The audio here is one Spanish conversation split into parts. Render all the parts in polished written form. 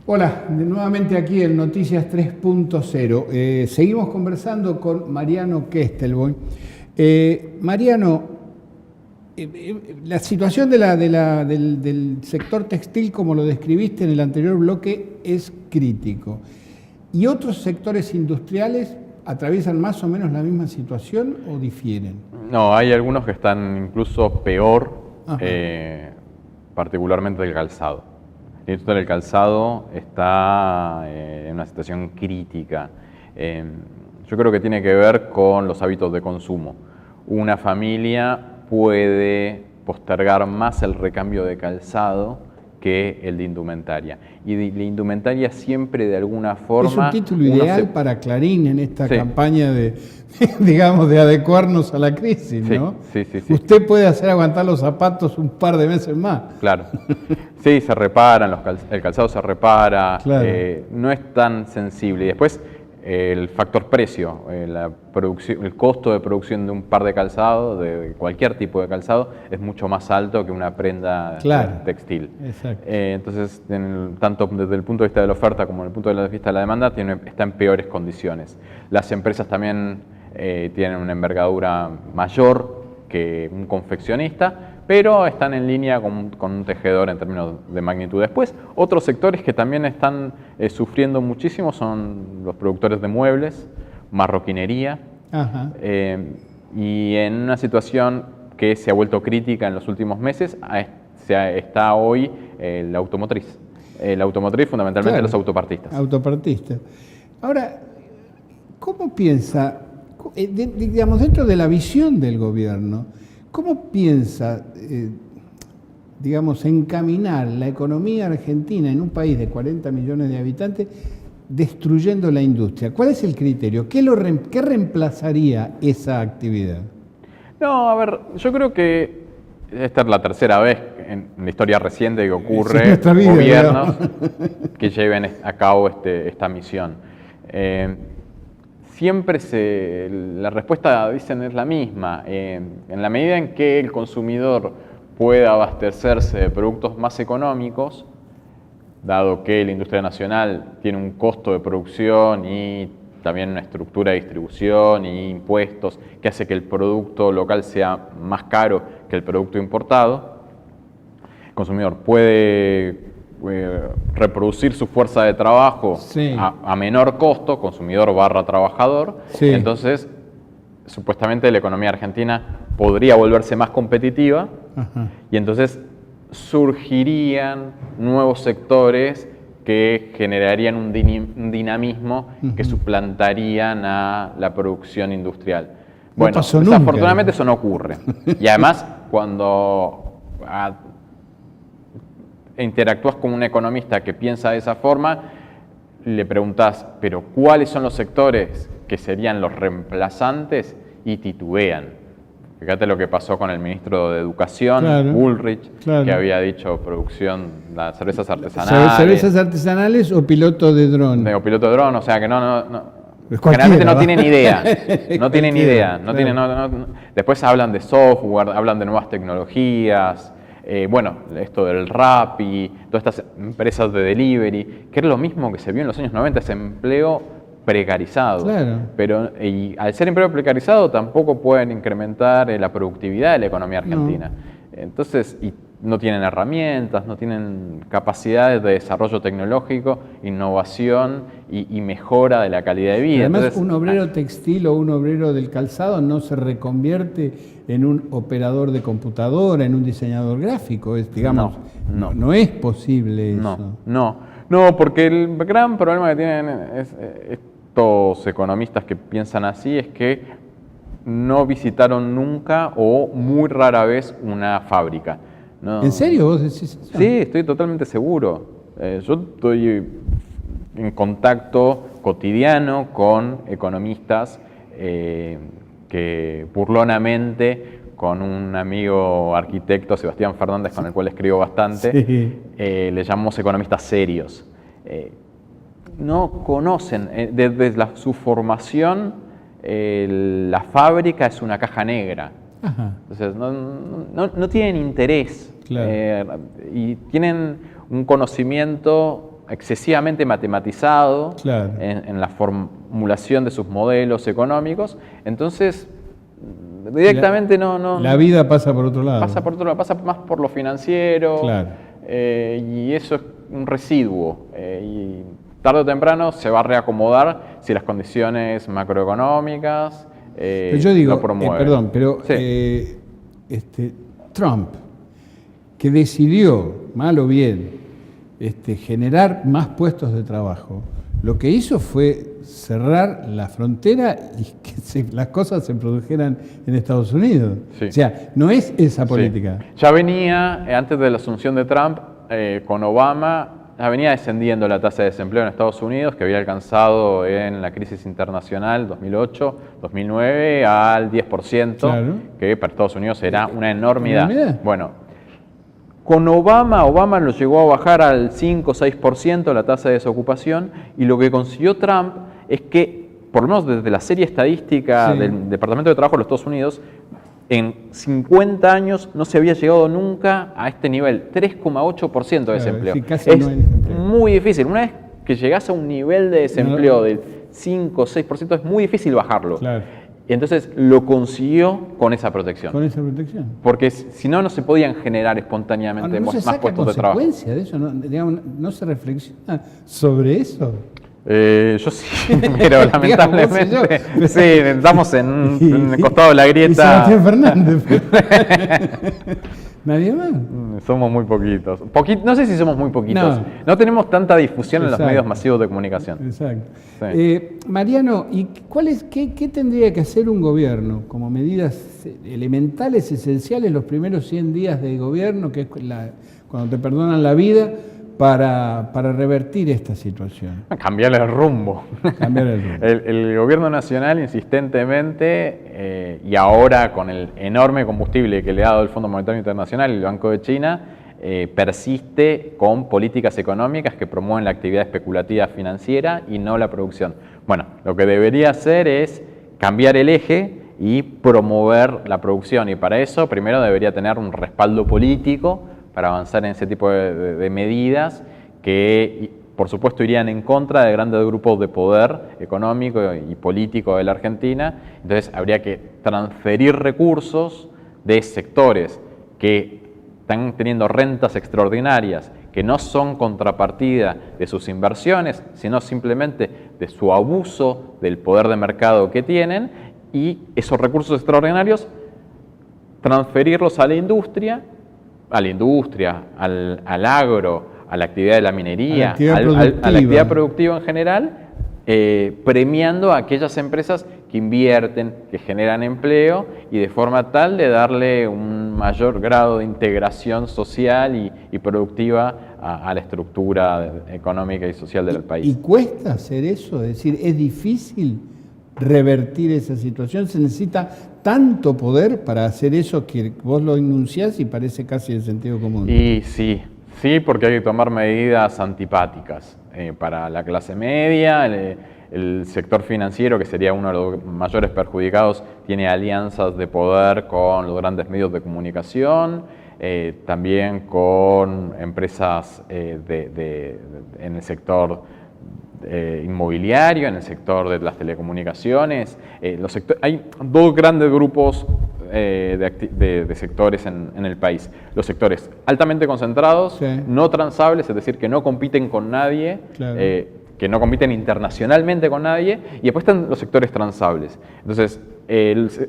Hola, nuevamente aquí en Noticias 3.0. Seguimos conversando con Mariano Kestelboim. Mariano, la situación del sector textil, como lo describiste en el anterior bloque, es crítico. ¿Y otros sectores industriales atraviesan más o menos la misma situación o difieren? No, hay algunos que están incluso peor, Ajá. Particularmente el calzado. El industria del calzado está en una situación crítica. Yo creo que tiene que ver con los hábitos de consumo. Una familia puede postergar más el recambio de calzado que el de indumentaria. Y de indumentaria siempre de alguna forma... Es un título ideal para Clarín en esta campaña de, digamos, de adecuarnos a la crisis, ¿no? Sí. Usted puede hacer aguantar los zapatos un par de meses más. Claro. Sí, se reparan, el calzado se repara, Claro. No es tan sensible. Y después el factor precio, el costo de producción de un par de calzado, de cualquier tipo de calzado, es mucho más alto que una prenda textil. Exacto. Entonces, tanto desde el punto de vista de la oferta como desde el punto de vista de la demanda, está en peores condiciones. Las empresas también tienen una envergadura mayor que un confeccionista, pero están en línea con un tejedor en términos de magnitud. Después, otros sectores que también están sufriendo muchísimo son los productores de muebles, marroquinería, y en una situación que se ha vuelto crítica en los últimos meses, está hoy la automotriz. La automotriz, fundamentalmente los autopartistas. Autopartistas. Ahora, ¿cómo piensa, digamos, dentro de la visión del gobierno, cómo piensa, digamos, encaminar la economía argentina en un país de 40 millones de habitantes destruyendo la industria? ¿Cuál es el criterio? ¿Qué reemplazaría esa actividad? No, a ver, yo creo que esta es la tercera vez en la historia reciente que ocurre gobiernos que lleven a cabo esta misión. Siempre la respuesta, dicen, es la misma. En la medida en que el consumidor pueda abastecerse de productos más económicos, dado que la industria nacional tiene un costo de producción y también una estructura de distribución y impuestos que hace que el producto local sea más caro que el producto importado, el consumidor puede reproducir su fuerza de trabajo a menor costo, consumidor barra trabajador, entonces supuestamente la economía argentina podría volverse más competitiva y entonces surgirían nuevos sectores que generarían un dinamismo que suplantarían a la producción industrial. Bueno, desafortunadamente eso no ocurre. Y además, cuando interactúas con un economista que piensa de esa forma, le preguntás, pero ¿cuáles son los sectores que serían los reemplazantes? Y titubean. Fíjate lo que pasó con el ministro de Educación, Bullrich, que había dicho producción de cervezas artesanales. ¿Cervezas artesanales o piloto de dron? O piloto de dron, o sea que generalmente no tienen idea. No tienen idea. Después hablan de software, hablan de nuevas tecnologías. Bueno, esto del Rappi, todas estas empresas de delivery, que era lo mismo que se vio en los años 90, ese empleo precarizado. Pero y al ser empleo precarizado tampoco pueden incrementar la productividad de la economía argentina. Entonces, y no tienen herramientas, no tienen capacidades de desarrollo tecnológico, innovación y mejora de la calidad de vida. Además, entonces, un obrero textil o un obrero del calzado no se reconvierte en un operador de computadora, en un diseñador gráfico. No es posible eso. No, porque el gran problema que tienen estos economistas que piensan así es que no visitaron nunca o muy rara vez una fábrica. No. ¿En serio vos decís eso? Sí, estoy totalmente seguro. Yo estoy en contacto cotidiano con economistas que burlonamente, con un amigo arquitecto, Sebastián Fernández, con el cual escribo bastante, le llamamos economistas serios. No conocen, desde su formación, la fábrica es una caja negra. Entonces no tienen interés y tienen un conocimiento excesivamente matematizado Claro. en la formulación de sus modelos económicos. Entonces, directamente La vida pasa por otro lado. pasa más por lo financiero, Claro. y eso es un residuo. Y tarde o temprano se va a reacomodar si las condiciones macroeconómicas Pero yo digo, lo promueven. perdón, pero Sí. Trump, que decidió, mal o bien, generar más puestos de trabajo, lo que hizo fue cerrar la frontera y que las cosas se produjeran en Estados Unidos. Sí. O sea, no es esa política. Sí. Ya venía, antes de la asunción de Trump, con Obama, ya venía descendiendo la tasa de desempleo en Estados Unidos, que había alcanzado en la crisis internacional 2008-2009 al 10%, Claro. que para Estados Unidos era una enormidad. ¿Enormidad? Bueno, con Obama lo llegó a bajar al 5-6% la tasa de desocupación, y lo que consiguió Trump es que, por lo menos desde la serie estadística Sí. del Departamento de Trabajo de los Estados Unidos, en 50 años no se había llegado nunca a este nivel, 3,8% de desempleo. sí, casi es no hay desempleo. muy difícil. Una vez que llegás a un nivel de desempleo del 5 o 6%, es muy difícil bajarlo. Claro. Y entonces lo consiguió con esa protección. Con esa protección. Porque si no, no se podían generar espontáneamente No se más saca puestos de trabajo. consecuencia de eso, no se reflexiona sobre eso. Yo sí, pero lamentablemente yo. sí, estamos en el costado de la Y grieta. Sebastián Fernández. ¿Nadie más? Somos muy poquitos. No sé si somos muy poquitos. No. No tenemos tanta difusión en los Exacto. medios masivos de comunicación. Exacto. Sí. Mariano, ¿y qué tendría que hacer un gobierno como medidas elementales, esenciales, los primeros 100 días de gobierno, que es cuando te perdonan la vida, para revertir esta situación? Cambiar el rumbo. Cambiar el rumbo. El gobierno nacional insistentemente, y ahora con el enorme combustible que le ha dado el Fondo Monetario Internacional y el Banco de China, persiste con políticas económicas que promueven la actividad especulativa financiera y no la producción. Bueno, lo que debería hacer es cambiar el eje y promover la producción, y para eso primero debería tener un respaldo político para avanzar en ese tipo de medidas que, por supuesto, irían en contra de grandes grupos de poder económico y político de la Argentina. Entonces habría que transferir recursos de sectores que están teniendo rentas extraordinarias, que no son contrapartida de sus inversiones, sino simplemente de su abuso del poder de mercado que tienen, y esos recursos extraordinarios transferirlos a la industria, al agro, a la actividad de la minería, a la actividad productiva en general, premiando a aquellas empresas que invierten, que generan empleo, y de forma tal de darle un mayor grado de integración social y productiva a la estructura económica y social del país. ¿Y cuesta hacer eso? Es decir, ¿es difícil revertir esa situación? ¿Se necesita tanto poder para hacer eso que vos lo enunciás y parece casi de sentido común? Y sí, porque hay que tomar medidas antipáticas para la clase media. El sector financiero, que sería uno de los mayores perjudicados, tiene alianzas de poder con los grandes medios de comunicación, también con empresas en el sector inmobiliario, en el sector de las telecomunicaciones. Hay dos grandes grupos de sectores en el país. Los sectores altamente concentrados, Sí. no transables, es decir, que no compiten con nadie, Claro. que no compiten internacionalmente con nadie, y después están los sectores transables. Entonces,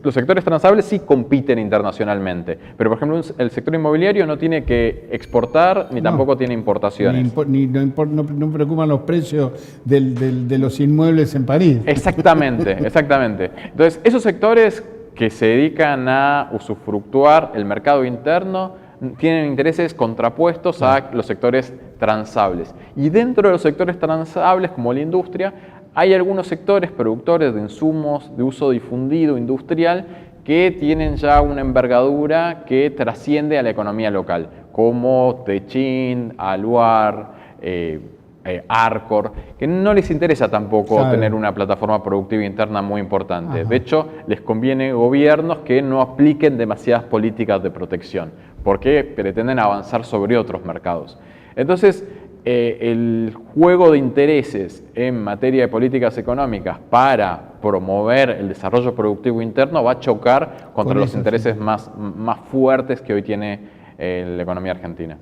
los sectores transables sí compiten internacionalmente, pero por ejemplo el sector inmobiliario no tiene que exportar ni tampoco tiene importaciones. No preocupan los precios de los inmuebles en París. Exactamente. Entonces, esos sectores que se dedican a usufructuar el mercado interno tienen intereses contrapuestos a los sectores transables. Y dentro de los sectores transables, como la industria, hay algunos sectores productores de insumos de uso difundido industrial que tienen ya una envergadura que trasciende a la economía local, como Techin, Aluar, Arcor, que no les interesa tampoco tener una plataforma productiva interna muy importante. Ajá. De hecho, les conviene gobiernos que no apliquen demasiadas políticas de protección, porque pretenden avanzar sobre otros mercados. Entonces, el juego de intereses en materia de políticas económicas para promover el desarrollo productivo interno va a chocar contra los intereses más fuertes que hoy tiene la economía argentina.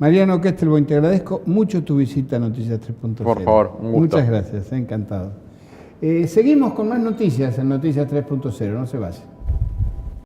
Mariano Kestelboim, te agradezco mucho tu visita a Noticias 3.0. Por favor, un gusto. Muchas gracias, encantado. Seguimos con más noticias en Noticias 3.0, no se vayan.